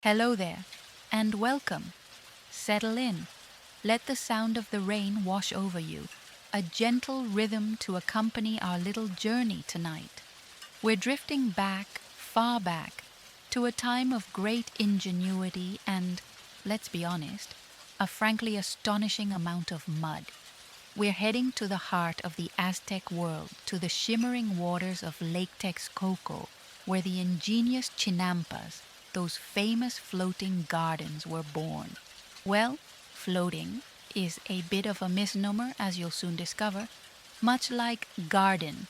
Hello there, and welcome. Settle in. Let the sound of the rain wash over you, a gentle rhythm to accompany our little journey tonight. We're drifting back, far back, to a time of great ingenuity and, let's be honest, a frankly astonishing amount of mud. We're heading to the heart of the Aztec world, to the shimmering waters of Lake Texcoco, where the ingenious Chinampas, those famous floating gardens, were born. Well, floating is a bit of a misnomer, as you'll soon discover. Much like garden,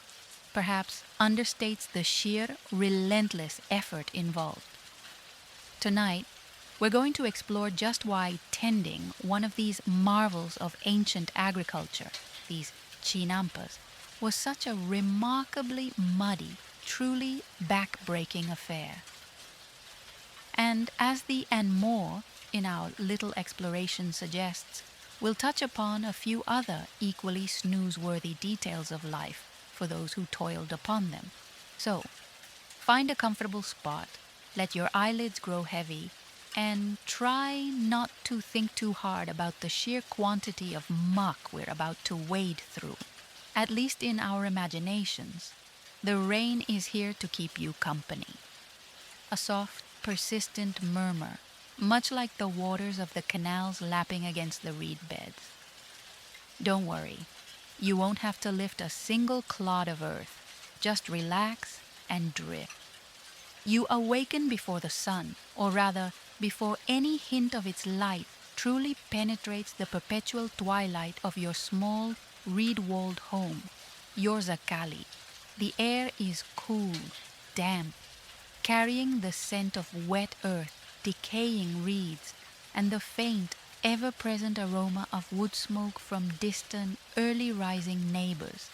perhaps understates the sheer, relentless effort involved. Tonight, we're going to explore just why tending one of these marvels of ancient agriculture, these chinampas, was such a remarkably muddy, truly back-breaking affair. And as the and more in our little exploration suggests, we'll touch upon a few other equally snooze-worthy details of life for those who toiled upon them. So, find a comfortable spot, let your eyelids grow heavy, and try not to think too hard about the sheer quantity of muck we're about to wade through. At least in our imaginations, the rain is here to keep you company. A soft, persistent murmur, much like the waters of the canals lapping against the reed beds. Don't worry, you won't have to lift a single clod of earth. Just relax and drift. You awaken before the sun, or rather, before any hint of its light truly penetrates the perpetual twilight of your small, reed-walled home, your Zacali. The air is cool, damp, carrying the scent of wet earth, decaying reeds, and the faint, ever-present aroma of wood smoke from distant, early-rising neighbors,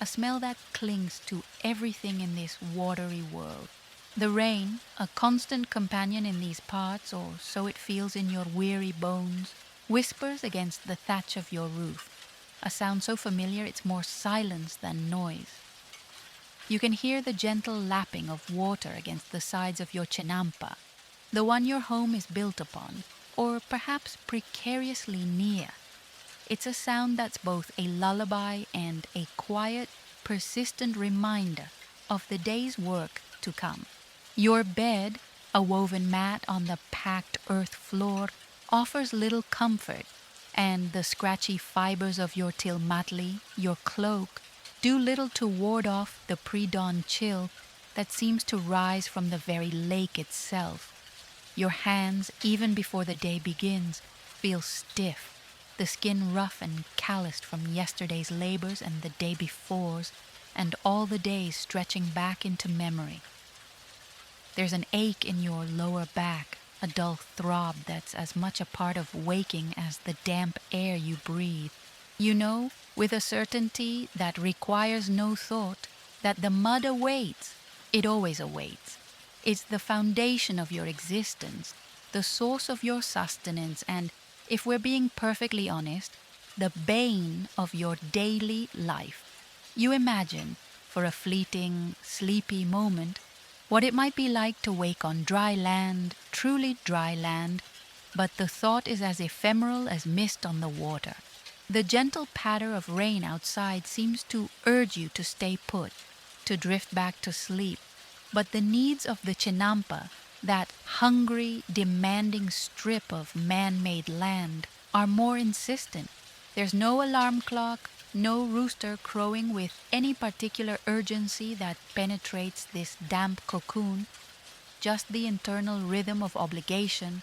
a smell that clings to everything in this watery world. The rain, a constant companion in these parts, or so it feels in your weary bones, whispers against the thatch of your roof, a sound so familiar it's more silence than noise. You can hear the gentle lapping of water against the sides of your chinampa, the one your home is built upon, or perhaps precariously near. It's a sound that's both a lullaby and a quiet, persistent reminder of the day's work to come. Your bed, a woven mat on the packed earth floor, offers little comfort, and the scratchy fibers of your tilmatli, your cloak, do little to ward off the pre-dawn chill that seems to rise from the very lake itself. Your hands, even before the day begins, feel stiff, the skin rough and calloused from yesterday's labors and the day before's, and all the days stretching back into memory. There's an ache in your lower back, a dull throb that's as much a part of waking as the damp air you breathe. You know, with a certainty that requires no thought, that the mud awaits. It always awaits. It's the foundation of your existence, the source of your sustenance, and, if we're being perfectly honest, the bane of your daily life. You imagine, for a fleeting, sleepy moment, what it might be like to wake on dry land, truly dry land, but the thought is as ephemeral as mist on the water. The gentle patter of rain outside seems to urge you to stay put, to drift back to sleep, but the needs of the Chinampa, that hungry, demanding strip of man-made land, are more insistent. There's no alarm clock, no rooster crowing with any particular urgency that penetrates this damp cocoon, just the internal rhythm of obligation,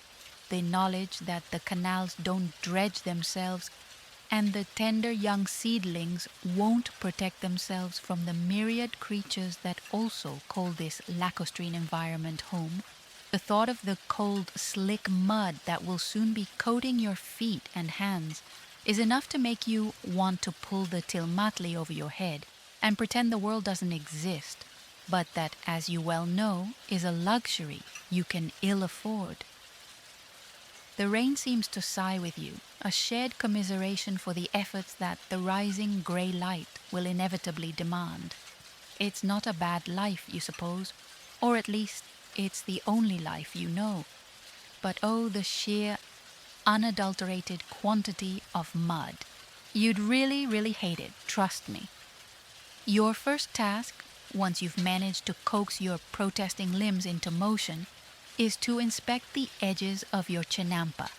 the knowledge that the canals don't dredge themselves, and the tender young seedlings won't protect themselves from the myriad creatures that also call this lacustrine environment home. The thought of the cold, slick mud that will soon be coating your feet and hands is enough to make you want to pull the tilmatli over your head and pretend the world doesn't exist, but that, as you well know, is a luxury you can ill afford. The rain seems to sigh with you, a shared commiseration for the efforts that the rising grey light will inevitably demand. It's not a bad life, you suppose, or at least it's the only life you know. but oh, the sheer, unadulterated quantity of mud. You'd really, really hate it, trust me. Your first task, once you've managed to coax your protesting limbs into motion, is to inspect the edges of your Chinampa.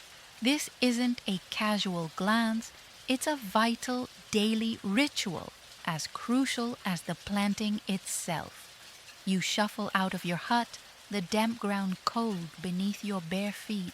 This isn't a casual glance, it's a vital daily ritual, as crucial as the planting itself. You shuffle out of your hut, the damp ground cold beneath your bare feet,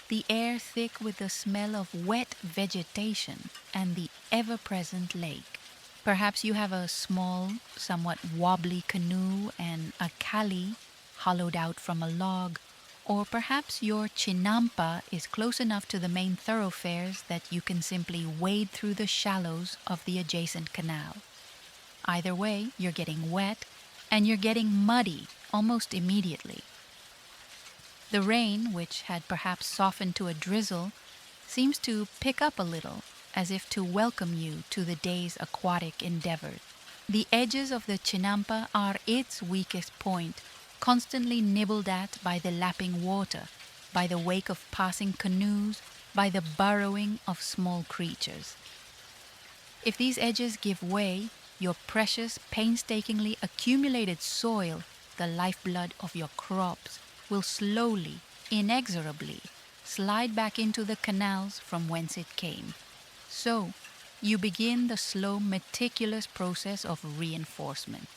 the air thick with the smell of wet vegetation and the ever-present lake. Perhaps you have a small, somewhat wobbly canoe and a kali hollowed out from a log, or perhaps your Chinampa is close enough to the main thoroughfares that you can simply wade through the shallows of the adjacent canal. Either way, you're getting wet, and you're getting muddy almost immediately. The rain, which had perhaps softened to a drizzle, seems to pick up a little, as if to welcome you to the day's aquatic endeavors. The edges of the Chinampa are its weakest point, constantly nibbled at by the lapping water, by the wake of passing canoes, by the burrowing of small creatures. If these edges give way, your precious, painstakingly accumulated soil, the lifeblood of your crops, will slowly, inexorably, slide back into the canals from whence it came. So, you begin the slow, meticulous process of reinforcement.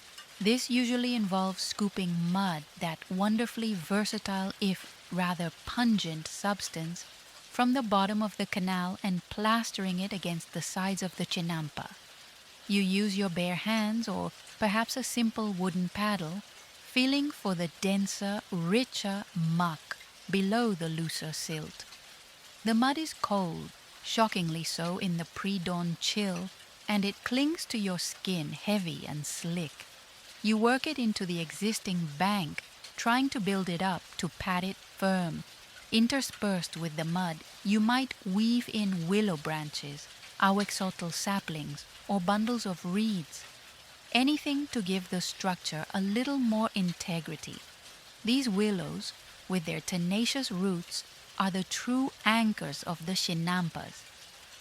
This usually involves scooping mud, that wonderfully versatile if rather pungent substance, from the bottom of the canal and plastering it against the sides of the Chinampa. You use your bare hands or perhaps a simple wooden paddle, feeling for the denser, richer muck below the looser silt. The mud is cold, shockingly so in the pre-dawn chill, and it clings to your skin heavy and slick. You work it into the existing bank, trying to build it up to pad it firm. Interspersed with the mud, you might weave in willow branches, auexotl saplings, or bundles of reeds. Anything to give the structure a little more integrity. These willows, with their tenacious roots, are the true anchors of the Chinampas.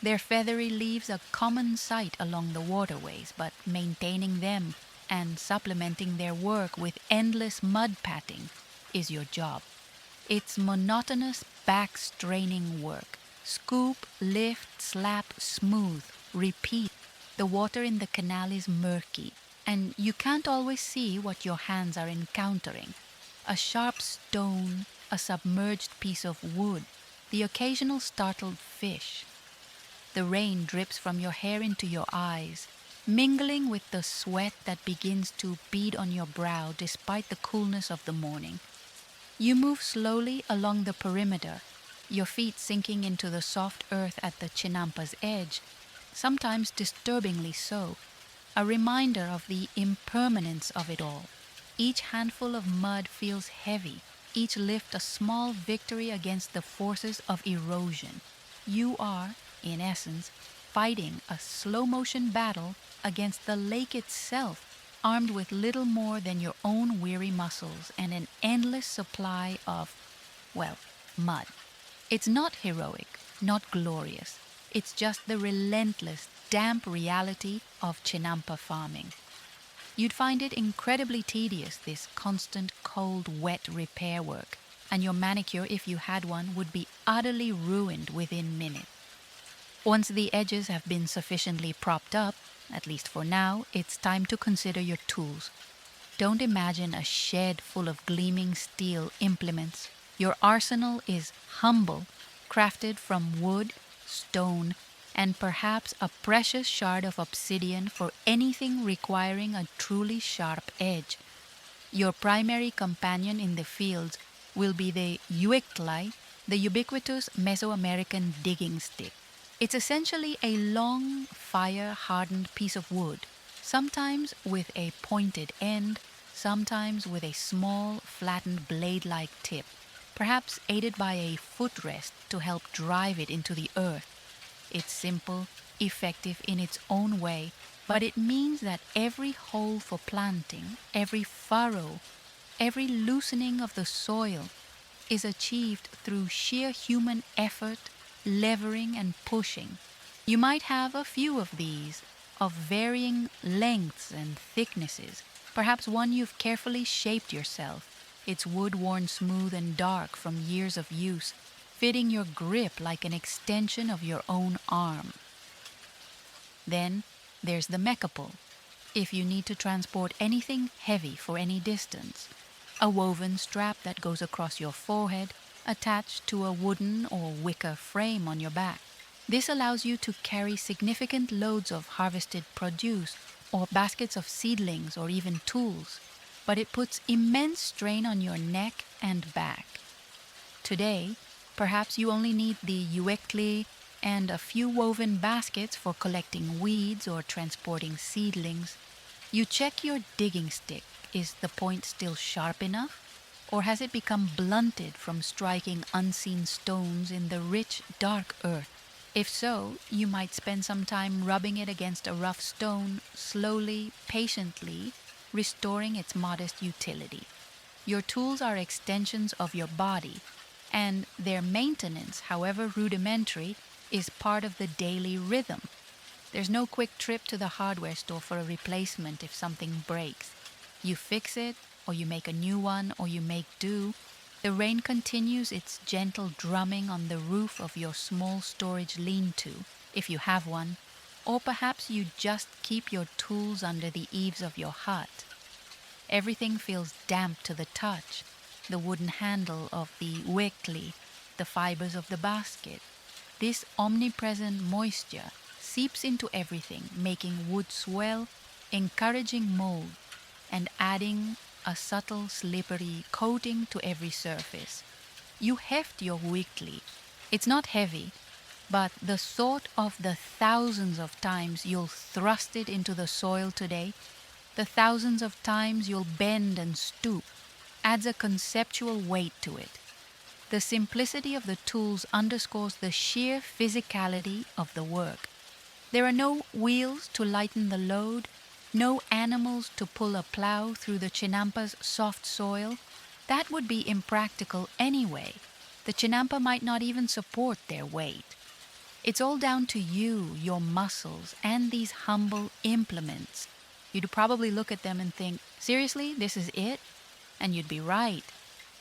Their feathery leaves a common sight along the waterways, but maintaining them and supplementing their work with endless mud patting is your job. It's monotonous, back-straining work. Scoop, lift, slap, smooth, repeat. The water in the canal is murky, and you can't always see what your hands are encountering. A sharp stone, a submerged piece of wood, the occasional startled fish. The rain drips from your hair into your eyes, mingling with the sweat that begins to bead on your brow despite the coolness of the morning. You move slowly along the perimeter, your feet sinking into the soft earth at the Chinampa's edge, sometimes disturbingly so, a reminder of the impermanence of it all. Each handful of mud feels heavy, each lift a small victory against the forces of erosion. You are, in essence, fighting a slow-motion battle against the lake itself, armed with little more than your own weary muscles and an endless supply of, well, mud. It's not heroic, not glorious. It's just the relentless, damp reality of Chinampa farming. You'd find it incredibly tedious, this constant, cold, wet repair work, and your manicure, if you had one, would be utterly ruined within minutes. Once the edges have been sufficiently propped up, at least for now, it's time to consider your tools. Don't imagine a shed full of gleaming steel implements. Your arsenal is humble, crafted from wood, stone, and perhaps a precious shard of obsidian for anything requiring a truly sharp edge. Your primary companion in the fields will be the uiktli, the ubiquitous Mesoamerican digging stick. It's essentially a long, fire-hardened piece of wood, sometimes with a pointed end, sometimes with a small, flattened blade-like tip, perhaps aided by a footrest to help drive it into the earth. It's simple, effective in its own way, but it means that every hole for planting, every furrow, every loosening of the soil, is achieved through sheer human effort, levering and pushing. You might have a few of these, of varying lengths and thicknesses, perhaps one you've carefully shaped yourself, its wood worn smooth and dark from years of use, fitting your grip like an extension of your own arm. Then there's the mechapole, if you need to transport anything heavy for any distance. A woven strap that goes across your forehead, attached to a wooden or wicker frame on your back. This allows you to carry significant loads of harvested produce or baskets of seedlings or even tools, but it puts immense strain on your neck and back. Today, perhaps you only need the uekli and a few woven baskets for collecting weeds or transporting seedlings. You check your digging stick. Is the point still sharp enough? Or has it become blunted from striking unseen stones in the rich, dark earth? If so, you might spend some time rubbing it against a rough stone, slowly, patiently, restoring its modest utility. Your tools are extensions of your body, and their maintenance, however rudimentary, is part of the daily rhythm. There's no quick trip to the hardware store for a replacement if something breaks. You fix it, or you make a new one, or you make do. The rain continues its gentle drumming on the roof of your small storage lean-to, if you have one, or perhaps you just keep your tools under the eaves of your hut. Everything feels damp to the touch, the wooden handle of the uekli, the fibers of the basket. This omnipresent moisture seeps into everything, making wood swell, encouraging mold, and adding a subtle slippery coating to every surface. You heft your uekli. It's not heavy, but the thought of the thousands of times you'll thrust it into the soil today, the thousands of times you'll bend and stoop, adds a conceptual weight to it. The simplicity of the tools underscores the sheer physicality of the work. There are no wheels to lighten the load, no animals to pull a plow through the Chinampa's soft soil. That would be impractical anyway. The Chinampa might not even support their weight. It's all down to you, your muscles, and these humble implements. You'd probably look at them and think, seriously, this is it? And you'd be right.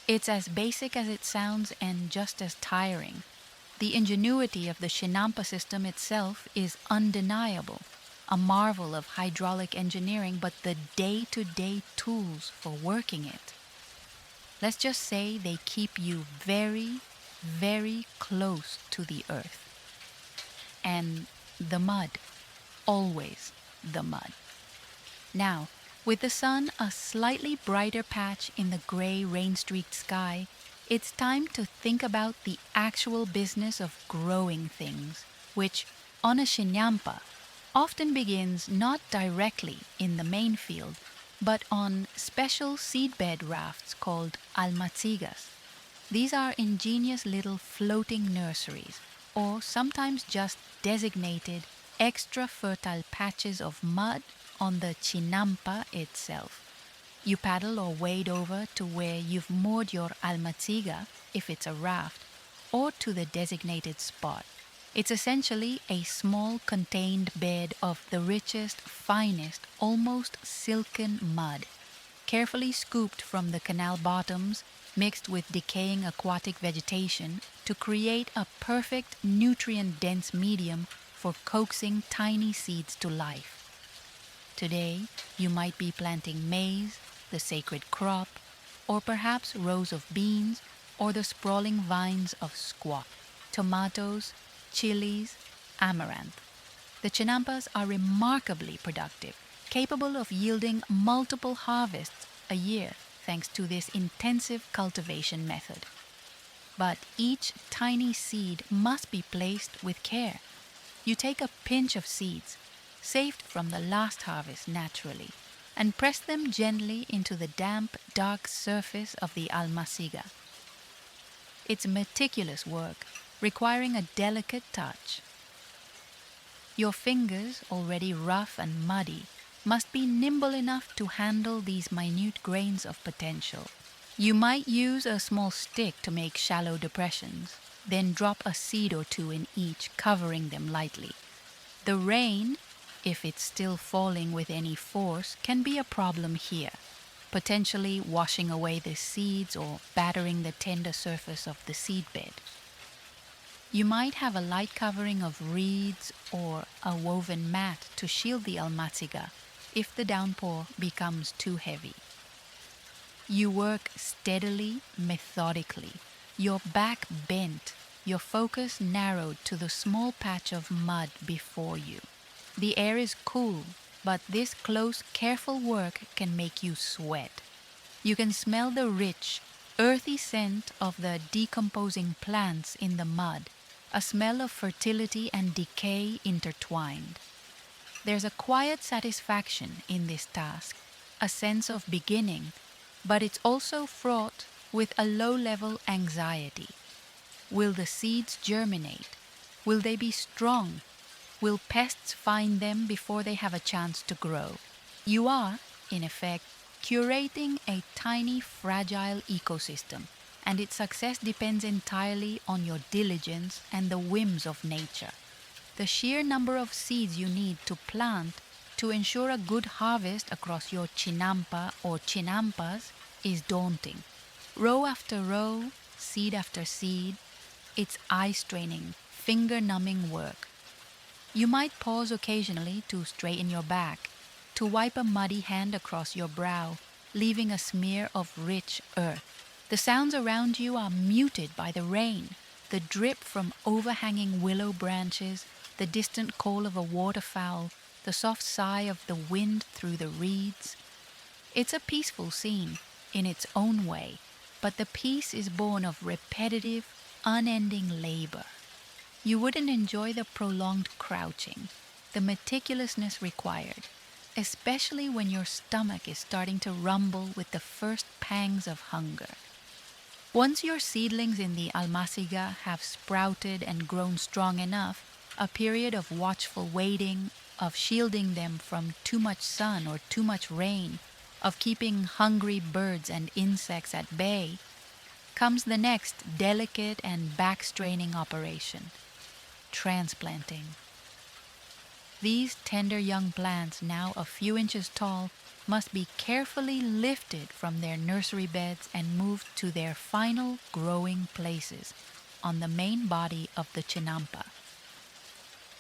It's as basic as it sounds and just as tiring. The ingenuity of the Chinampa system itself is undeniable, a marvel of hydraulic engineering, but the day-to-day tools for working it. Let's just say they keep you very, very close to the earth. And the mud, always the mud. Now, with the sun a slightly brighter patch in the gray rain-streaked sky, it's time to think about the actual business of growing things, which, on a Chinampa, often begins not directly in the main field, but on special seedbed rafts called almacigas. These are ingenious little floating nurseries, or sometimes just designated extra fertile patches of mud on the Chinampa itself. You paddle or wade over to where you've moored your almaciga, if it's a raft, or to the designated spot. It's essentially a small contained bed of the richest, finest, almost silken mud, carefully scooped from the canal bottoms, mixed with decaying aquatic vegetation to create a perfect nutrient-dense medium for coaxing tiny seeds to life. Today, you might be planting maize, the sacred crop, or perhaps rows of beans or the sprawling vines of squash, tomatoes, chilies, amaranth. The Chinampas are remarkably productive, capable of yielding multiple harvests a year thanks to this intensive cultivation method. But each tiny seed must be placed with care. You take a pinch of seeds, saved from the last harvest naturally, and press them gently into the damp, dark surface of the almaciga. It's meticulous work, requiring a delicate touch. Your fingers, already rough and muddy, must be nimble enough to handle these minute grains of potential. You might use a small stick to make shallow depressions, then drop a seed or two in each, covering them lightly. The rain, if it's still falling with any force, can be a problem here, potentially washing away the seeds or battering the tender surface of the seedbed. You might have a light covering of reeds or a woven mat to shield the almaciga if the downpour becomes too heavy. You work steadily, methodically, your back bent, your focus narrowed to the small patch of mud before you. The air is cool, but this close, careful work can make you sweat. You can smell the rich, earthy scent of the decomposing plants in the mud, a smell of fertility and decay intertwined. There's a quiet satisfaction in this task, a sense of beginning, but it's also fraught with a low-level anxiety. Will the seeds germinate? Will they be strong? Will pests find them before they have a chance to grow? You are, in effect, curating a tiny, fragile ecosystem, and its success depends entirely on your diligence and the whims of nature. The sheer number of seeds you need to plant to ensure a good harvest across your chinampa or chinampas is daunting. Row after row, seed after seed, it's eye-straining, finger-numbing work. You might pause occasionally to straighten your back, to wipe a muddy hand across your brow, leaving a smear of rich earth. The sounds around you are muted by the rain, the drip from overhanging willow branches, the distant call of a waterfowl, the soft sigh of the wind through the reeds. It's a peaceful scene, in its own way, but the peace is born of repetitive, unending labor. You wouldn't enjoy the prolonged crouching, the meticulousness required, especially when your stomach is starting to rumble with the first pangs of hunger. Once your seedlings in the almaciga have sprouted and grown strong enough, a period of watchful waiting, of shielding them from too much sun or too much rain, of keeping hungry birds and insects at bay, comes the next delicate and back-straining operation: transplanting. These tender young plants, now a few inches tall, must be carefully lifted from their nursery beds and moved to their final growing places on the main body of the chinampa.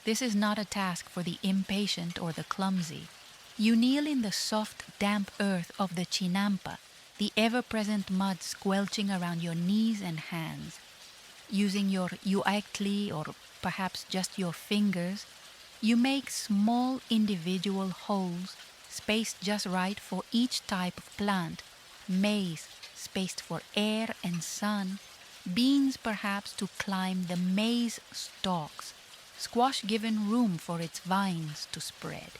This is not a task for the impatient or the clumsy. You kneel in the soft, damp earth of the chinampa, the ever-present mud squelching around your knees and hands. Using your uaikli, or perhaps just your fingers, you make small individual holes, spaced just right for each type of plant: maize, spaced for air and sun; beans, perhaps to climb the maize stalks; squash given room for its vines to spread.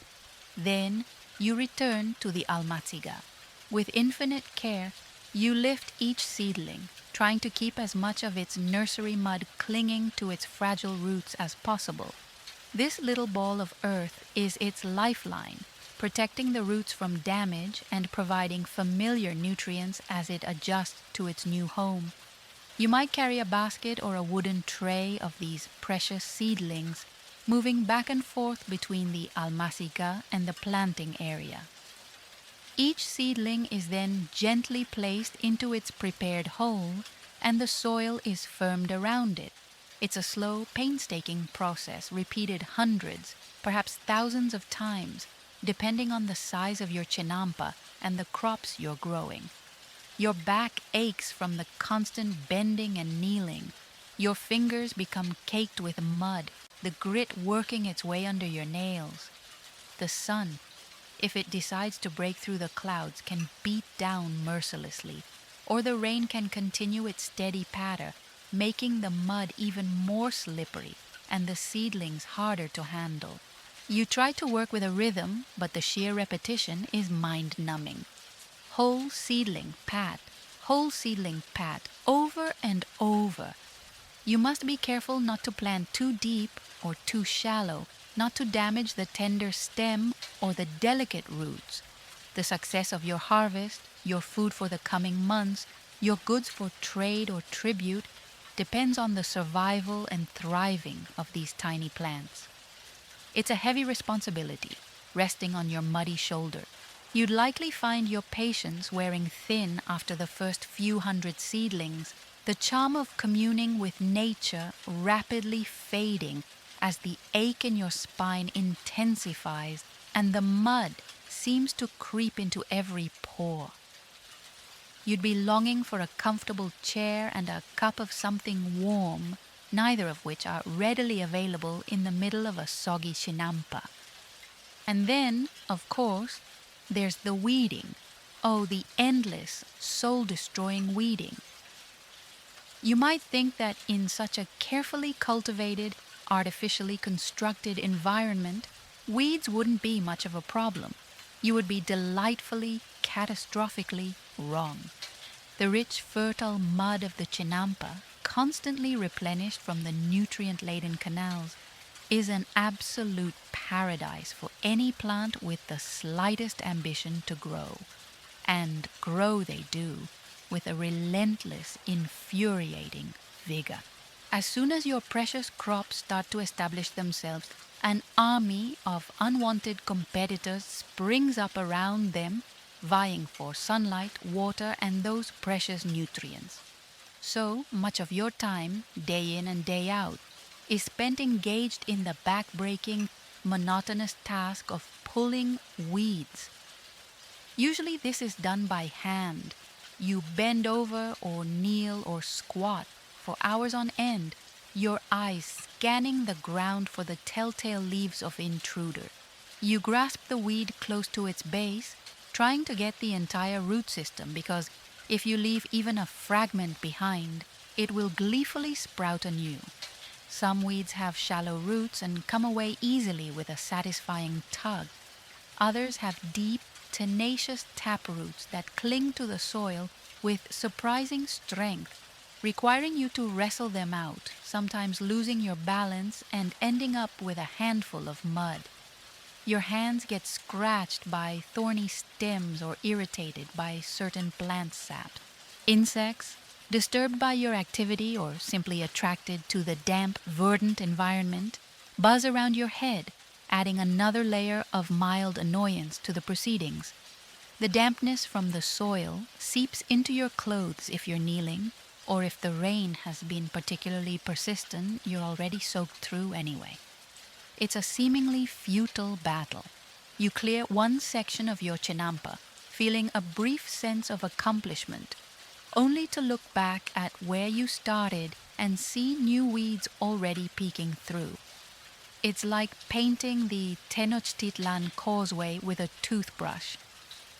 Then you return to the almaciga. With infinite care, you lift each seedling, trying to keep as much of its nursery mud clinging to its fragile roots as possible. This little ball of earth is its lifeline, protecting the roots from damage and providing familiar nutrients as it adjusts to its new home. You might carry a basket or a wooden tray of these precious seedlings, moving back and forth between the almaciga and the planting area. Each seedling is then gently placed into its prepared hole, and the soil is firmed around it. It's a slow, painstaking process, repeated hundreds, perhaps thousands of times, depending on the size of your chinampa and the crops you're growing. Your back aches from the constant bending and kneeling. Your fingers become caked with mud, the grit working its way under your nails. The sun, if it decides to break through the clouds, can beat down mercilessly, or the rain can continue its steady patter, making the mud even more slippery and the seedlings harder to handle. You try to work with a rhythm, but the sheer repetition is mind-numbing. Whole seedling pat, over and over. You must be careful not to plant too deep or too shallow, not to damage the tender stem or the delicate roots. The success of your harvest, your food for the coming months, Your goods for trade or tribute depends on the survival and thriving of these tiny plants. It's a heavy responsibility, resting on your muddy shoulder. You'd likely find your patience wearing thin after the first few hundred seedlings, the charm of communing with nature rapidly fading as the ache in your spine intensifies and the mud seems to creep into every pore. You'd be longing for a comfortable chair and a cup of something warm, neither of which are readily available in the middle of a soggy Chinampa. And then, of course, there's the weeding. Oh, the endless, soul-destroying weeding. You might think that in such a carefully cultivated, artificially constructed environment, weeds wouldn't be much of a problem. You would be delightfully, catastrophically wrong. The rich, fertile mud of the Chinampa, constantly replenished from the nutrient-laden canals, is an absolute paradise for any plant with the slightest ambition to grow. And grow they do, with a relentless, infuriating vigor. As soon as your precious crops start to establish themselves, an army of unwanted competitors springs up around them, vying for sunlight, water, and those precious nutrients. So much of your time, day in and day out, is spent engaged in the back-breaking, monotonous task of pulling weeds. Usually this is done by hand. You bend over or kneel or squat for hours on end, your eyes scanning the ground for the telltale leaves of intruder. You grasp the weed close to its base, trying to get the entire root system, because if you leave even a fragment behind, it will gleefully sprout anew. Some weeds have shallow roots and come away easily with a satisfying tug. Others have deep, tenacious taproots that cling to the soil with surprising strength, requiring you to wrestle them out, sometimes losing your balance and ending up with a handful of mud. Your hands get scratched by thorny stems or irritated by certain plant saps. Insects, disturbed by your activity or simply attracted to the damp, verdant environment, buzz around your head, adding another layer of mild annoyance to the proceedings. The dampness from the soil seeps into your clothes if you're kneeling, or if the rain has been particularly persistent, you're already soaked through anyway. It's a seemingly futile battle. You clear one section of your Chinampa, feeling a brief sense of accomplishment, only to look back at where you started and see new weeds already peeking through. It's like painting the Tenochtitlan causeway with a toothbrush,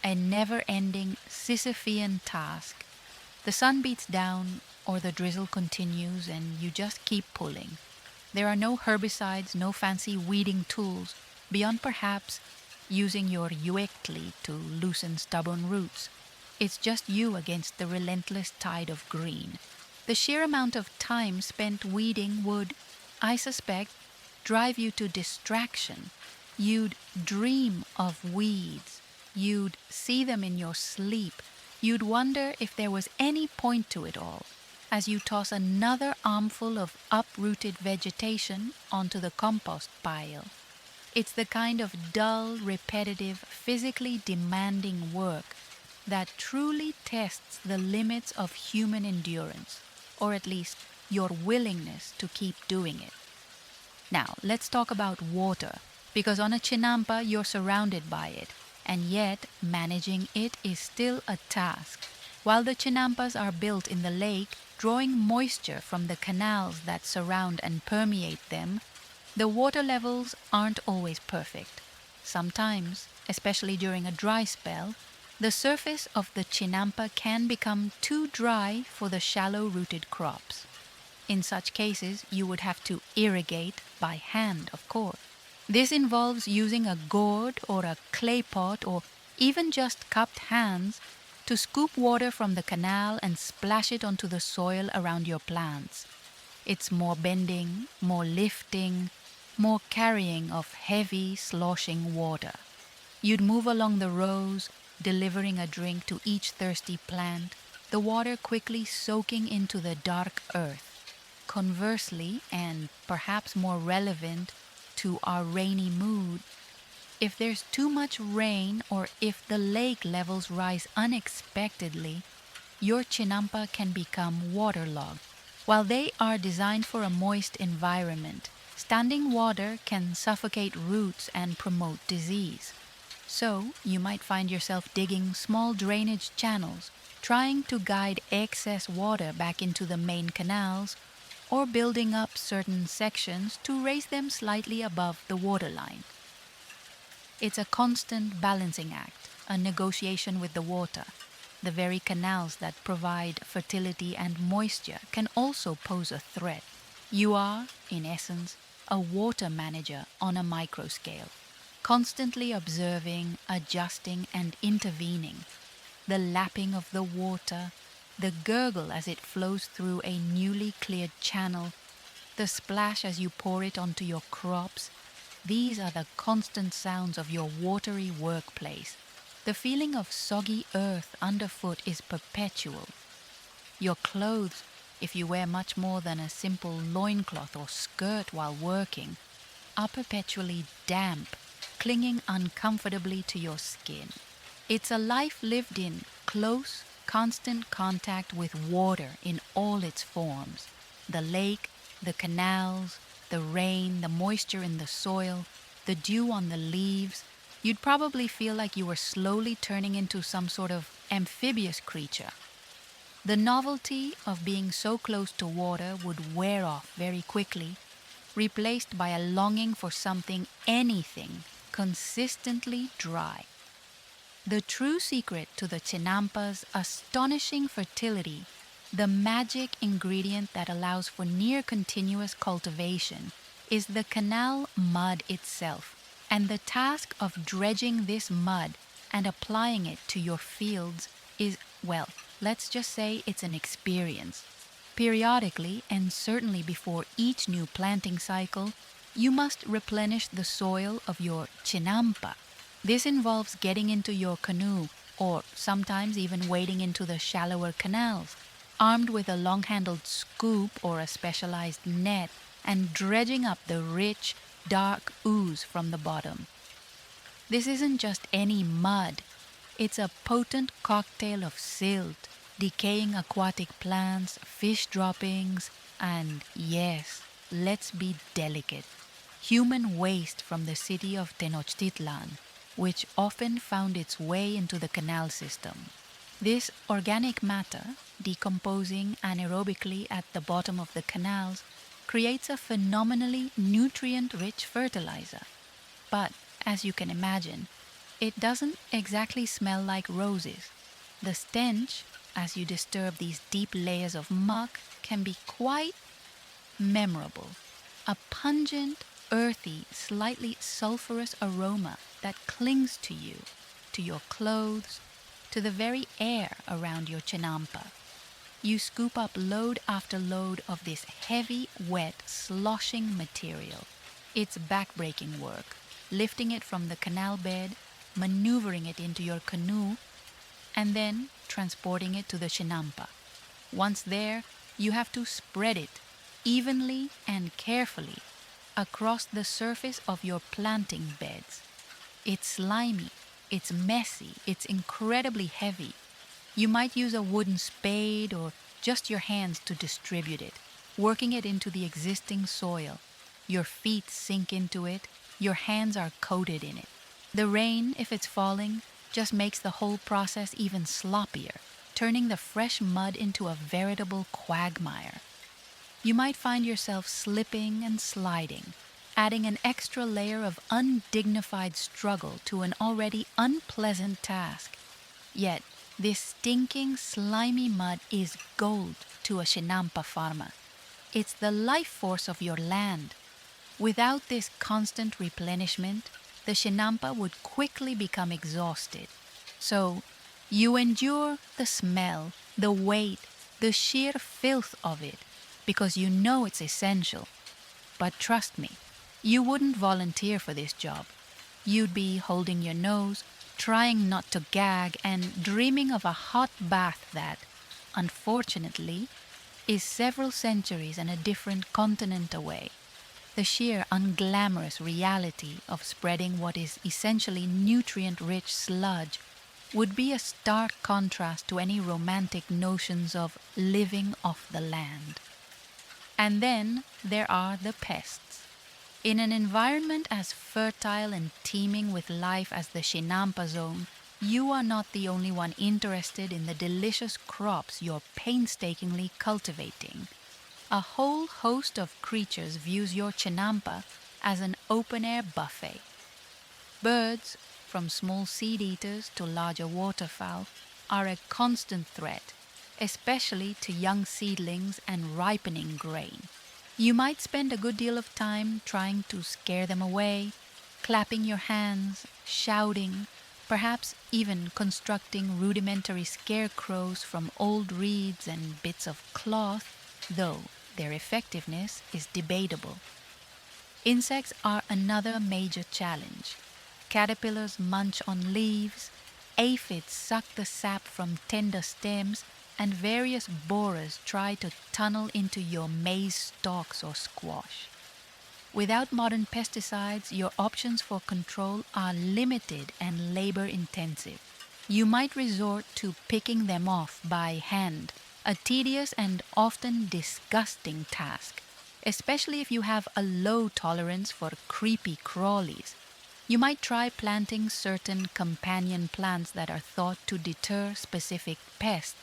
a never-ending Sisyphean task. The sun beats down or the drizzle continues and you just keep pulling. There are no herbicides, no fancy weeding tools, beyond perhaps using your uektli to loosen stubborn roots. It's just you against the relentless tide of green. The sheer amount of time spent weeding would, I suspect, drive you to distraction. You'd dream of weeds. You'd see them in your sleep. You'd wonder if there was any point to it all, as you toss another armful of uprooted vegetation onto the compost pile. It's the kind of dull, repetitive, physically demanding work that truly tests the limits of human endurance, or at least your willingness to keep doing it. Now, let's talk about water, because on a Chinampa you're surrounded by it, and yet managing it is still a task. While the Chinampas are built in the lake, drawing moisture from the canals that surround and permeate them, the water levels aren't always perfect. Sometimes, especially during a dry spell, the surface of the Chinampa can become too dry for the shallow-rooted crops. In such cases, you would have to irrigate by hand, of course. This involves using a gourd or a clay pot or even just cupped hands to scoop water from the canal and splash it onto the soil around your plants. It's more bending, more lifting, more carrying of heavy, sloshing water. You'd move along the rows, delivering a drink to each thirsty plant, the water quickly soaking into the dark earth. Conversely, and perhaps more relevant to our rainy mood, if there's too much rain or if the lake levels rise unexpectedly, your chinampa can become waterlogged. While they are designed for a moist environment, standing water can suffocate roots and promote disease. So, you might find yourself digging small drainage channels, trying to guide excess water back into the main canals, or building up certain sections to raise them slightly above the waterline. It's a constant balancing act, a negotiation with the water. The very canals that provide fertility and moisture can also pose a threat. You are, in essence, a water manager on a micro scale, constantly observing, adjusting, and intervening. The lapping of the water, the gurgle as it flows through a newly cleared channel, the splash as you pour it onto your crops, these are the constant sounds of your watery workplace. The feeling of soggy earth underfoot is perpetual. Your clothes, if you wear much more than a simple loincloth or skirt while working, are perpetually damp, clinging uncomfortably to your skin. It's a life lived in close, constant contact with water in all its forms. The lake, the canals, the rain, the moisture in the soil, the dew on the leaves. You'd probably feel like you were slowly turning into some sort of amphibious creature. The novelty of being so close to water would wear off very quickly, replaced by a longing for something, anything, consistently dry. The true secret to the Chinampa's astonishing fertility, the magic ingredient that allows for near continuous cultivation, is the canal mud itself, and the task of dredging this mud and applying it to your fields is, well, let's just say it's an experience. Periodically, and certainly before each new planting cycle, you must replenish the soil of your chinampa. This involves getting into your canoe, or sometimes even wading into the shallower canals, armed with a long-handled scoop or a specialized net, and dredging up the rich, dark ooze from the bottom. This isn't just any mud. It's a potent cocktail of silt, decaying aquatic plants, fish droppings, and yes, let's be delicate, human waste from the city of Tenochtitlan, which often found its way into the canal system. This organic matter, decomposing anaerobically at the bottom of the canals, creates a phenomenally nutrient-rich fertilizer. But, as you can imagine, it doesn't exactly smell like roses. The stench, as you disturb these deep layers of muck, can be quite memorable. A pungent, earthy, slightly sulfurous aroma that clings to you, to your clothes, to the very air around your chinampa. You scoop up load after load of this heavy, wet, sloshing material. It's backbreaking work, lifting it from the canal bed, maneuvering it into your canoe, and then transporting it to the chinampa. Once there, you have to spread it evenly and carefully across the surface of your planting beds. It's slimy, it's messy, it's incredibly heavy. You might use a wooden spade or just your hands to distribute it, working it into the existing soil. Your feet sink into it, your hands are coated in it. The rain, if it's falling, just makes the whole process even sloppier, turning the fresh mud into a veritable quagmire. You might find yourself slipping and sliding, adding an extra layer of undignified struggle to an already unpleasant task. Yet, this stinking, slimy mud is gold to a Chinampa farmer. It's the life force of your land. Without this constant replenishment, the Chinampa would quickly become exhausted. So, you endure the smell, the weight, the sheer filth of it, because you know it's essential. But trust me, you wouldn't volunteer for this job. You'd be holding your nose, trying not to gag, and dreaming of a hot bath that, unfortunately, is several centuries and a different continent away. The sheer unglamorous reality of spreading what is essentially nutrient-rich sludge would be a stark contrast to any romantic notions of living off the land. And then there are the pests. In an environment as fertile and teeming with life as the Chinampa zone, you are not the only one interested in the delicious crops you're painstakingly cultivating. A whole host of creatures views your Chinampa as an open-air buffet. Birds, from small seed eaters to larger waterfowl, are a constant threat, especially to young seedlings and ripening grain. You might spend a good deal of time trying to scare them away, clapping your hands, shouting, perhaps even constructing rudimentary scarecrows from old reeds and bits of cloth, though their effectiveness is debatable. Insects are another major challenge. Caterpillars munch on leaves, aphids suck the sap from tender stems, and various borers try to tunnel into your maize stalks or squash. Without modern pesticides, your options for control are limited and labor-intensive. You might resort to picking them off by hand, a tedious and often disgusting task, especially if you have a low tolerance for creepy crawlies. You might try planting certain companion plants that are thought to deter specific pests,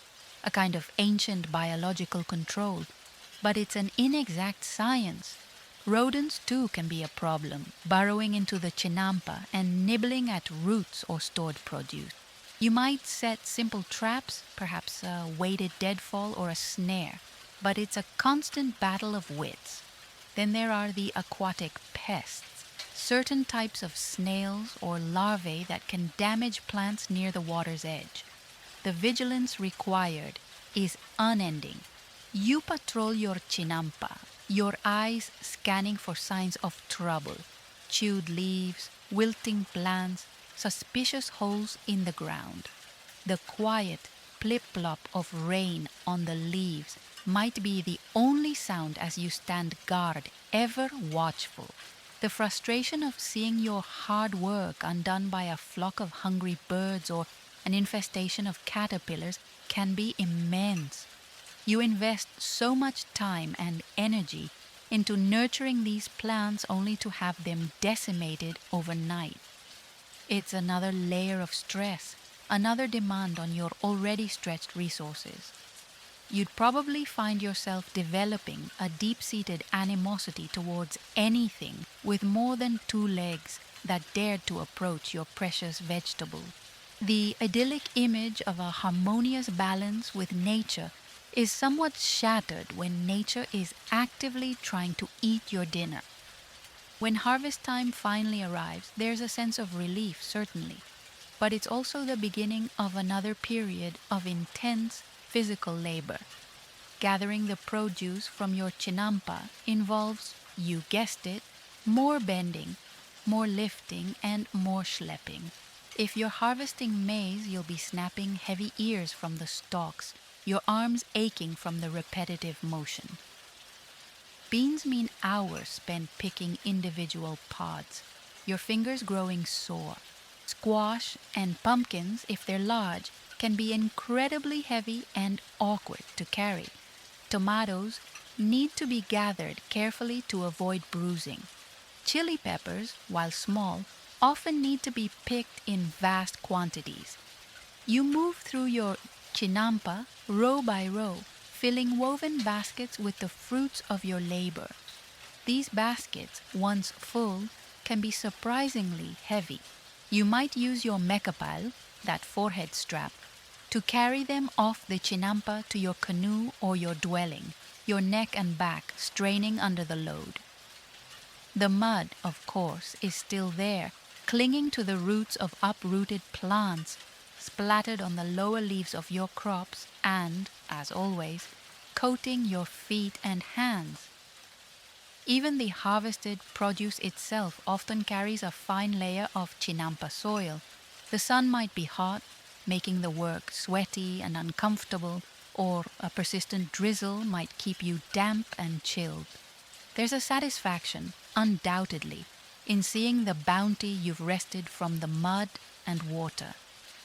a kind of ancient biological control, but it's an inexact science. Rodents too can be a problem, burrowing into the Chinampa and nibbling at roots or stored produce. You might set simple traps, perhaps a weighted deadfall or a snare, but it's a constant battle of wits. Then there are the aquatic pests, certain types of snails or larvae that can damage plants near the water's edge. The vigilance required is unending. You patrol your Chinampa, your eyes scanning for signs of trouble, chewed leaves, wilting plants, suspicious holes in the ground. The quiet plip-plop of rain on the leaves might be the only sound as you stand guard, ever watchful. The frustration of seeing your hard work undone by a flock of hungry birds or an infestation of caterpillars can be immense. You invest so much time and energy into nurturing these plants only to have them decimated overnight. It's another layer of stress, another demand on your already stretched resources. You'd probably find yourself developing a deep-seated animosity towards anything with more than two legs that dared to approach your precious vegetable. The idyllic image of a harmonious balance with nature is somewhat shattered when nature is actively trying to eat your dinner. When harvest time finally arrives, there's a sense of relief, certainly, but it's also the beginning of another period of intense physical labor. Gathering the produce from your Chinampa involves, you guessed it, more bending, more lifting, and more schlepping. If you're harvesting maize, you'll be snapping heavy ears from the stalks, your arms aching from the repetitive motion. Beans mean hours spent picking individual pods, your fingers growing sore. Squash and pumpkins, if they're large, can be incredibly heavy and awkward to carry. Tomatoes need to be gathered carefully to avoid bruising. Chili peppers, while small, often need to be picked in vast quantities. You move through your Chinampa row by row, filling woven baskets with the fruits of your labor. These baskets, once full, can be surprisingly heavy. You might use your mekapal, that forehead strap, to carry them off the Chinampa to your canoe or your dwelling, your neck and back straining under the load. The mud, of course, is still there, clinging to the roots of uprooted plants, splattered on the lower leaves of your crops and, as always, coating your feet and hands. Even the harvested produce itself often carries a fine layer of Chinampa soil. The sun might be hot, making the work sweaty and uncomfortable, or a persistent drizzle might keep you damp and chilled. There's a satisfaction, undoubtedly, in seeing the bounty you've wrested from the mud and water,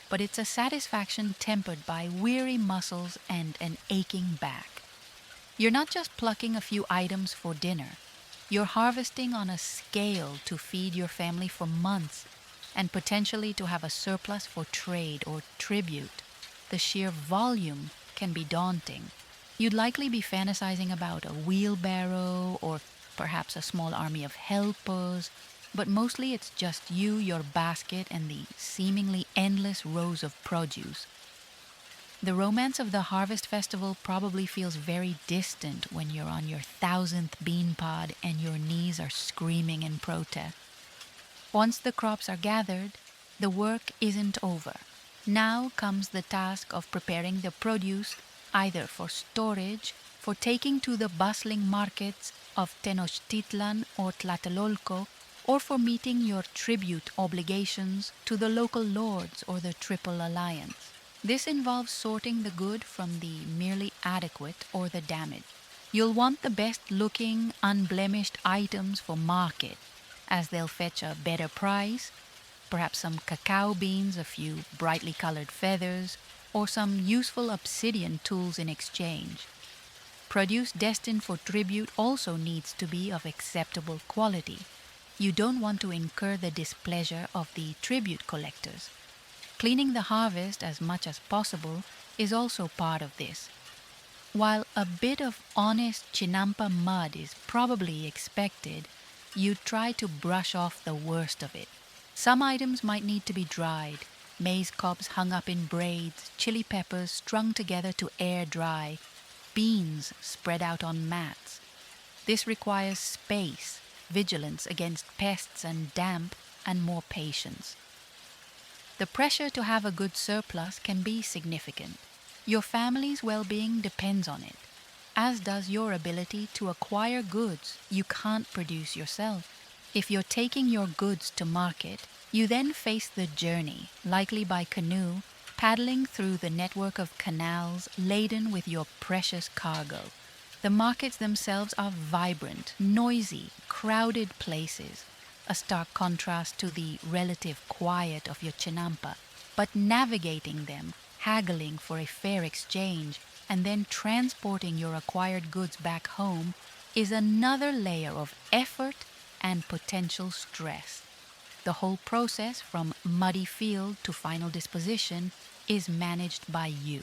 but it's a satisfaction tempered by weary muscles and an aching back. You're not just plucking a few items for dinner. You're harvesting on a scale to feed your family for months and potentially to have a surplus for trade or tribute. The sheer volume can be daunting. You'd likely be fantasizing about a wheelbarrow or perhaps a small army of helpers, but mostly it's just you, your basket, and the seemingly endless rows of produce. The romance of the harvest festival probably feels very distant when you're on your 1000th bean pod and your knees are screaming in protest. Once the crops are gathered, the work isn't over. Now comes the task of preparing the produce either for storage, for taking to the bustling markets of Tenochtitlan or Tlatelolco, or for meeting your tribute obligations to the local lords or the Triple Alliance. This involves sorting the good from the merely adequate or the damaged. You'll want the best-looking, unblemished items for market, as they'll fetch a better price, perhaps some cacao beans, a few brightly colored feathers, or some useful obsidian tools in exchange. Produce destined for tribute also needs to be of acceptable quality. You don't want to incur the displeasure of the tribute collectors. Cleaning the harvest as much as possible is also part of this. While a bit of honest Chinampa mud is probably expected, you try to brush off the worst of it. Some items might need to be dried, maize cobs hung up in braids, chili peppers strung together to air dry, beans spread out on mats. This requires space, vigilance against pests and damp, and more patience. The pressure to have a good surplus can be significant. Your family's well-being depends on it, as does your ability to acquire goods you can't produce yourself. If you're taking your goods to market, you then face the journey, likely by canoe, paddling through the network of canals laden with your precious cargo. The markets themselves are vibrant, noisy, crowded places, a stark contrast to the relative quiet of your Chinampa, but navigating them, haggling for a fair exchange, and then transporting your acquired goods back home is another layer of effort and potential stress. The whole process, from muddy field to final disposition, is managed by you.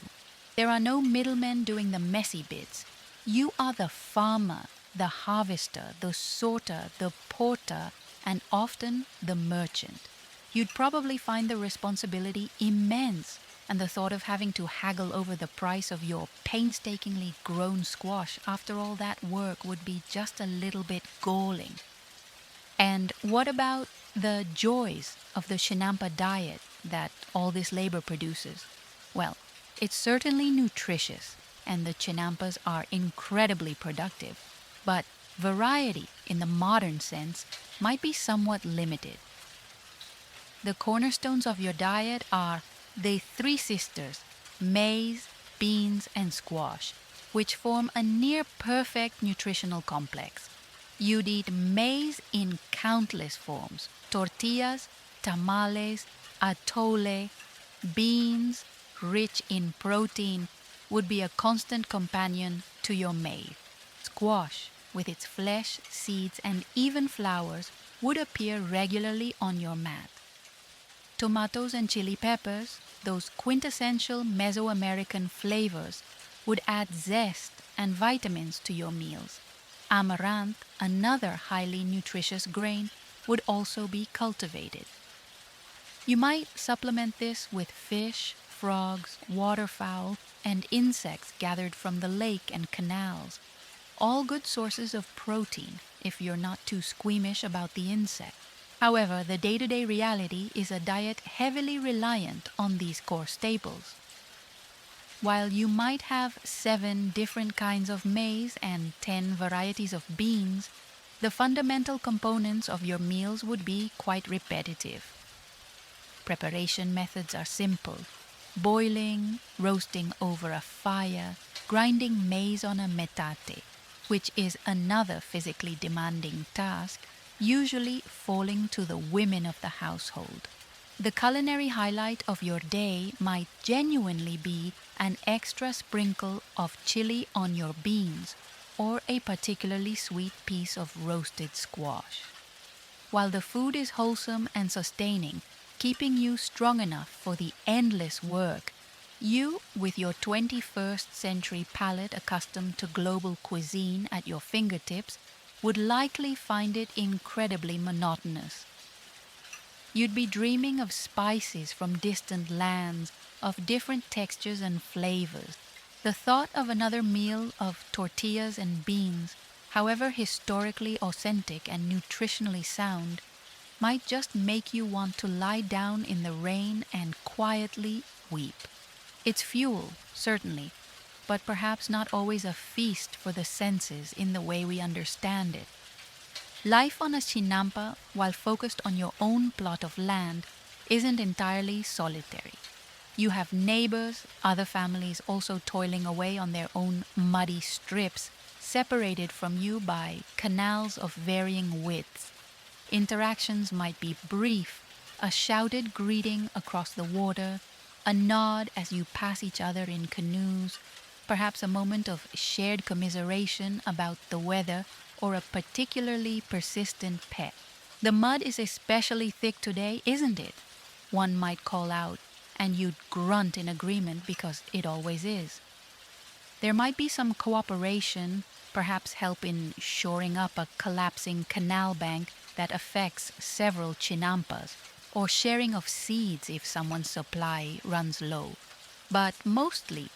There are no middlemen doing the messy bits. You are the farmer, the harvester, the sorter, the porter, and often the merchant. You'd probably find the responsibility immense, and the thought of having to haggle over the price of your painstakingly grown squash after all that work would be just a little bit galling. And what about the joys of the Chinampa diet that all this labor produces? Well, it's certainly nutritious, and the Chinampas are incredibly productive, but variety in the modern sense might be somewhat limited. The cornerstones of your diet are the three sisters, maize, beans, and squash, which form a near-perfect nutritional complex. You'd eat maize in countless forms: tortillas, tamales, atole. Beans, rich in protein, would be a constant companion to your maize. Squash, with its flesh, seeds, and even flowers, would appear regularly on your mat. Tomatoes and chili peppers, those quintessential Mesoamerican flavors, would add zest and vitamins to your meals. Amaranth, another highly nutritious grain, would also be cultivated. You might supplement this with fish, frogs, waterfowl, and insects gathered from the lake and canals. All good sources of protein, if you're not too squeamish about the insect. However, the day-to-day reality is a diet heavily reliant on these core staples. While you might have 7 different kinds of maize and 10 varieties of beans, the fundamental components of your meals would be quite repetitive. Preparation methods are simple. boiling, roasting over a fire, grinding maize on a metate, which is another physically demanding task, usually falling to the women of the household. The culinary highlight of your day might genuinely be an extra sprinkle of chili on your beans or a particularly sweet piece of roasted squash. While the food is wholesome and sustaining, keeping you strong enough for the endless work, you, with your 21st century palate accustomed to global cuisine at your fingertips, would likely find it incredibly monotonous. You'd be dreaming of spices from distant lands, of different textures and flavors. The thought of another meal of tortillas and beans, however historically authentic and nutritionally sound, might just make you want to lie down in the rain and quietly weep. It's fuel, certainly, but perhaps not always a feast for the senses in the way we understand it. Life on a chinampa, while focused on your own plot of land, isn't entirely solitary. You have neighbors, other families also toiling away on their own muddy strips, separated from you by canals of varying widths. Interactions might be brief, a shouted greeting across the water, a nod as you pass each other in canoes, perhaps a moment of shared commiseration about the weather or a particularly persistent pet. "The mud is especially thick today, isn't it?" one might call out, and you'd grunt in agreement because it always is. There might be some cooperation, perhaps help in shoring up a collapsing canal bank that affects several chinampas, or sharing of seeds if someone's supply runs low. But mostly,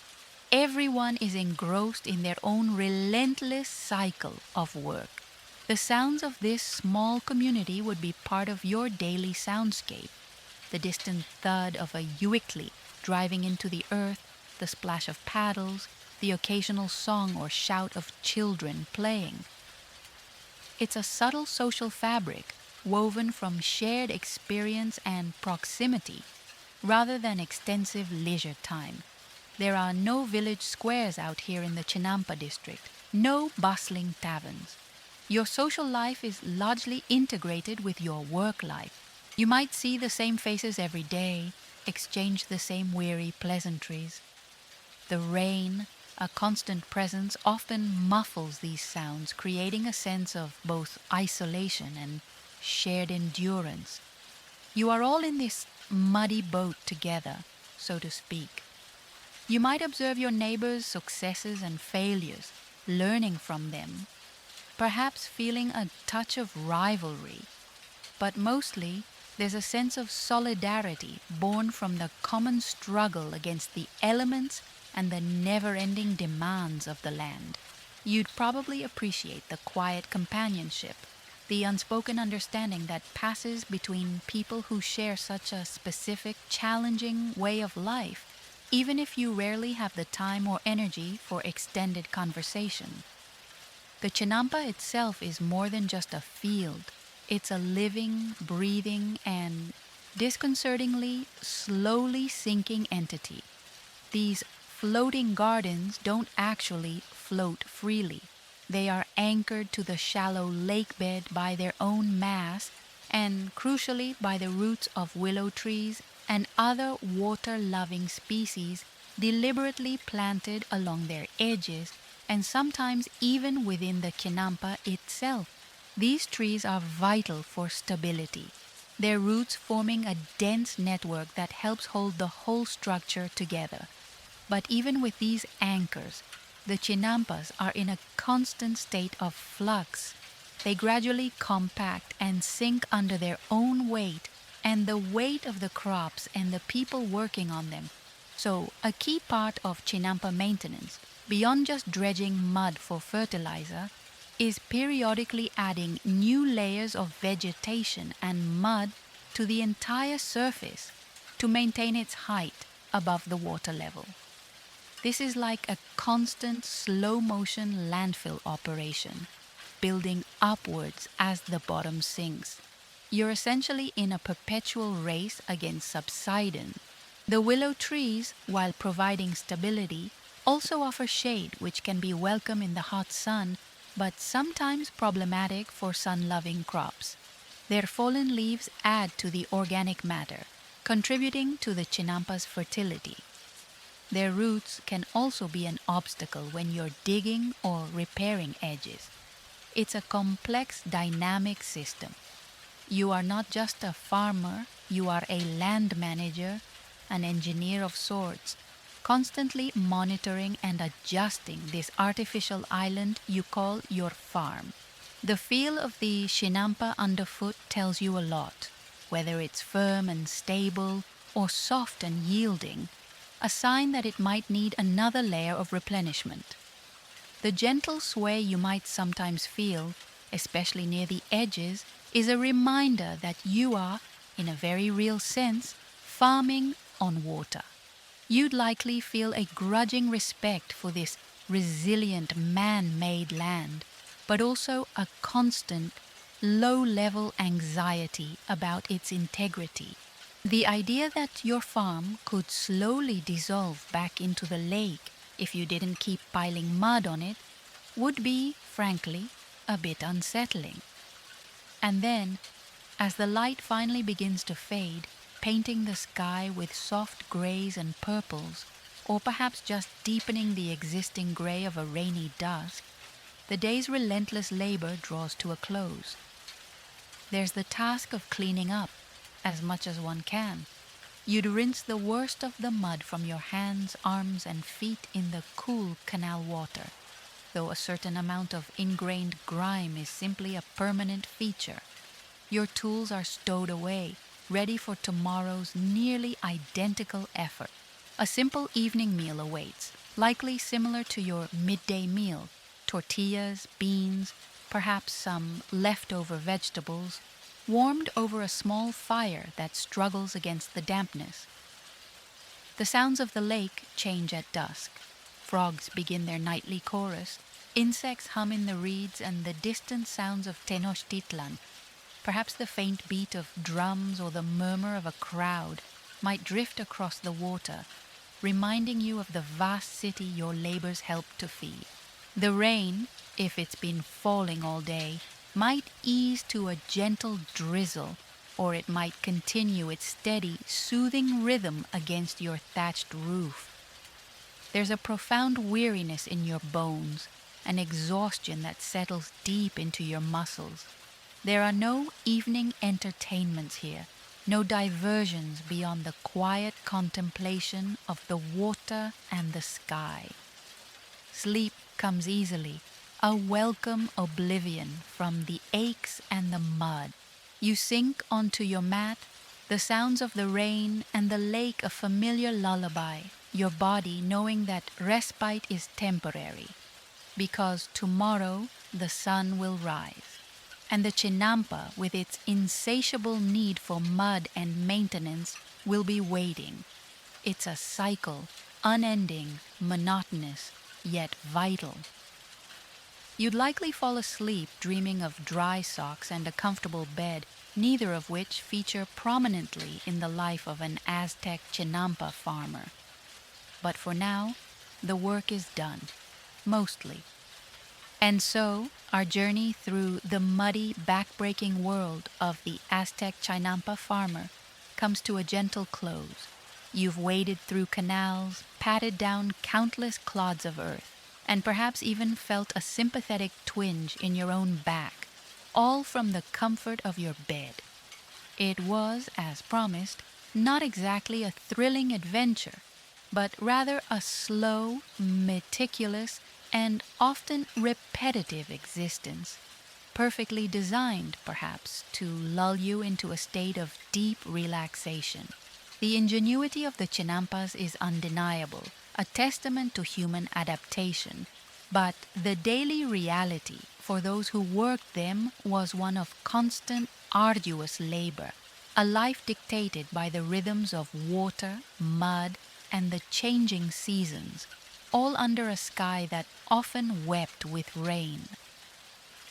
everyone is engrossed in their own relentless cycle of work. The sounds of this small community would be part of your daily soundscape. The distant thud of a uiktli driving into the earth, the splash of paddles, the occasional song or shout of children playing. It's a subtle social fabric woven from shared experience and proximity rather than extensive leisure time. There are no village squares out here in the Chinampa district, no bustling taverns. Your social life is largely integrated with your work life. You might see the same faces every day, exchange the same weary pleasantries. The rain, a constant presence, often muffles these sounds, creating a sense of both isolation and shared endurance. You are all in this muddy boat together, so to speak. You might observe your neighbors' successes and failures, learning from them, perhaps feeling a touch of rivalry. But mostly, there's a sense of solidarity born from the common struggle against the elements and the never-ending demands of the land. You'd probably appreciate the quiet companionship, the unspoken understanding that passes between people who share such a specific, challenging way of life, even if you rarely have the time or energy for extended conversation. The Chinampa itself is more than just a field. It's a living, breathing, and disconcertingly, slowly sinking entity. These floating gardens don't actually float freely. They are anchored to the shallow lake bed by their own mass and, crucially, by the roots of willow trees and other water-loving species deliberately planted along their edges and sometimes even within the Chinampa itself. These trees are vital for stability, their roots forming a dense network that helps hold the whole structure together. But even with these anchors, the Chinampas are in a constant state of flux. They gradually compact and sink under their own weight and the weight of the crops and the people working on them. So, a key part of Chinampa maintenance, beyond just dredging mud for fertilizer, is periodically adding new layers of vegetation and mud to the entire surface to maintain its height above the water level. This is like a constant slow-motion landfill operation, building upwards as the bottom sinks. You're essentially in a perpetual race against subsidence, The willow trees, while providing stability, also offer shade which can be welcome in the hot sun, but sometimes problematic for sun-loving crops. Their fallen leaves add to the organic matter, contributing to the chinampa's fertility. Their roots can also be an obstacle when you're digging or repairing edges. It's a complex, dynamic system. You are not just a farmer, you are a land manager, an engineer of sorts, constantly monitoring and adjusting this artificial island you call your farm. The feel of the Chinampa underfoot tells you a lot, whether it's firm and stable or soft and yielding, a sign that it might need another layer of replenishment. The gentle sway you might sometimes feel, especially near the edges, is a reminder that you are, in a very real sense, farming on water. You'd likely feel a grudging respect for this resilient man-made land, but also a constant, low-level anxiety about its integrity. The idea that your farm could slowly dissolve back into the lake if you didn't keep piling mud on it would be, frankly, a bit unsettling. And then, as the light finally begins to fade, painting the sky with soft grays and purples, or perhaps just deepening the existing gray of a rainy dusk, the day's relentless labor draws to a close. There's the task of cleaning up, as much as one can. You'd rinse the worst of the mud from your hands, arms, and feet in the cool canal water, though a certain amount of ingrained grime is simply a permanent feature. Your tools are stowed away, ready for tomorrow's nearly identical effort. A simple evening meal awaits, likely similar to your midday meal: tortillas, beans, perhaps some leftover vegetables, warmed over a small fire that struggles against the dampness. The sounds of the lake change at dusk. Frogs begin their nightly chorus, insects hum in the reeds, and the distant sounds of Tenochtitlan, perhaps the faint beat of drums or the murmur of a crowd, might drift across the water, reminding you of the vast city your labors helped to feed. The rain, if it's been falling all day, might ease to a gentle drizzle, or it might continue its steady, soothing rhythm against your thatched roof. There's a profound weariness in your bones, an exhaustion that settles deep into your muscles. There are no evening entertainments here, no diversions beyond the quiet contemplation of the water and the sky. Sleep comes easily, a welcome oblivion from the aches and the mud. You sink onto your mat, the sounds of the rain and the lake a familiar lullaby, your body knowing that respite is temporary, because tomorrow the sun will rise. And the Chinampa, with its insatiable need for mud and maintenance, will be waiting. It's a cycle, unending, monotonous, yet vital. You'd likely fall asleep dreaming of dry socks and a comfortable bed, neither of which feature prominently in the life of an Aztec Chinampa farmer. But for now, the work is done, mostly. And so, our journey through the muddy, back-breaking world of the Aztec Chinampa farmer comes to a gentle close. You've waded through canals, patted down countless clods of earth, and perhaps even felt a sympathetic twinge in your own back, all from the comfort of your bed. It was, as promised, not exactly a thrilling adventure, but rather a slow, meticulous, and often repetitive existence, perfectly designed, perhaps, to lull you into a state of deep relaxation. The ingenuity of the Chinampas is undeniable, a testament to human adaptation, but the daily reality for those who worked them was one of constant, arduous labor, a life dictated by the rhythms of water, mud, and the changing seasons, all under a sky that often wept with rain.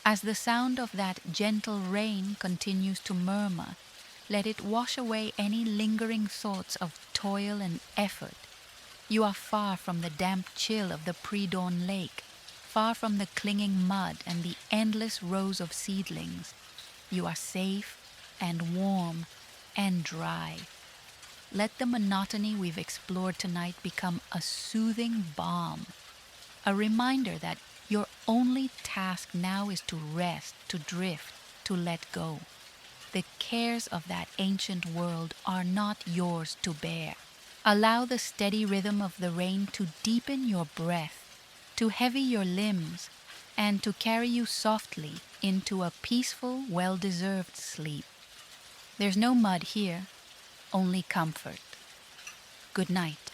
As the sound of that gentle rain continues to murmur, let it wash away any lingering thoughts of toil and effort. You are far from the damp chill of the pre-dawn lake, far from the clinging mud and the endless rows of seedlings. You are safe and warm and dry. Let the monotony we've explored tonight become a soothing balm, a reminder that your only task now is to rest, to drift, to let go. The cares of that ancient world are not yours to bear. Allow the steady rhythm of the rain to deepen your breath, to heavy your limbs, and to carry you softly into a peaceful, well-deserved sleep. There's no mud here, only comfort. Good night.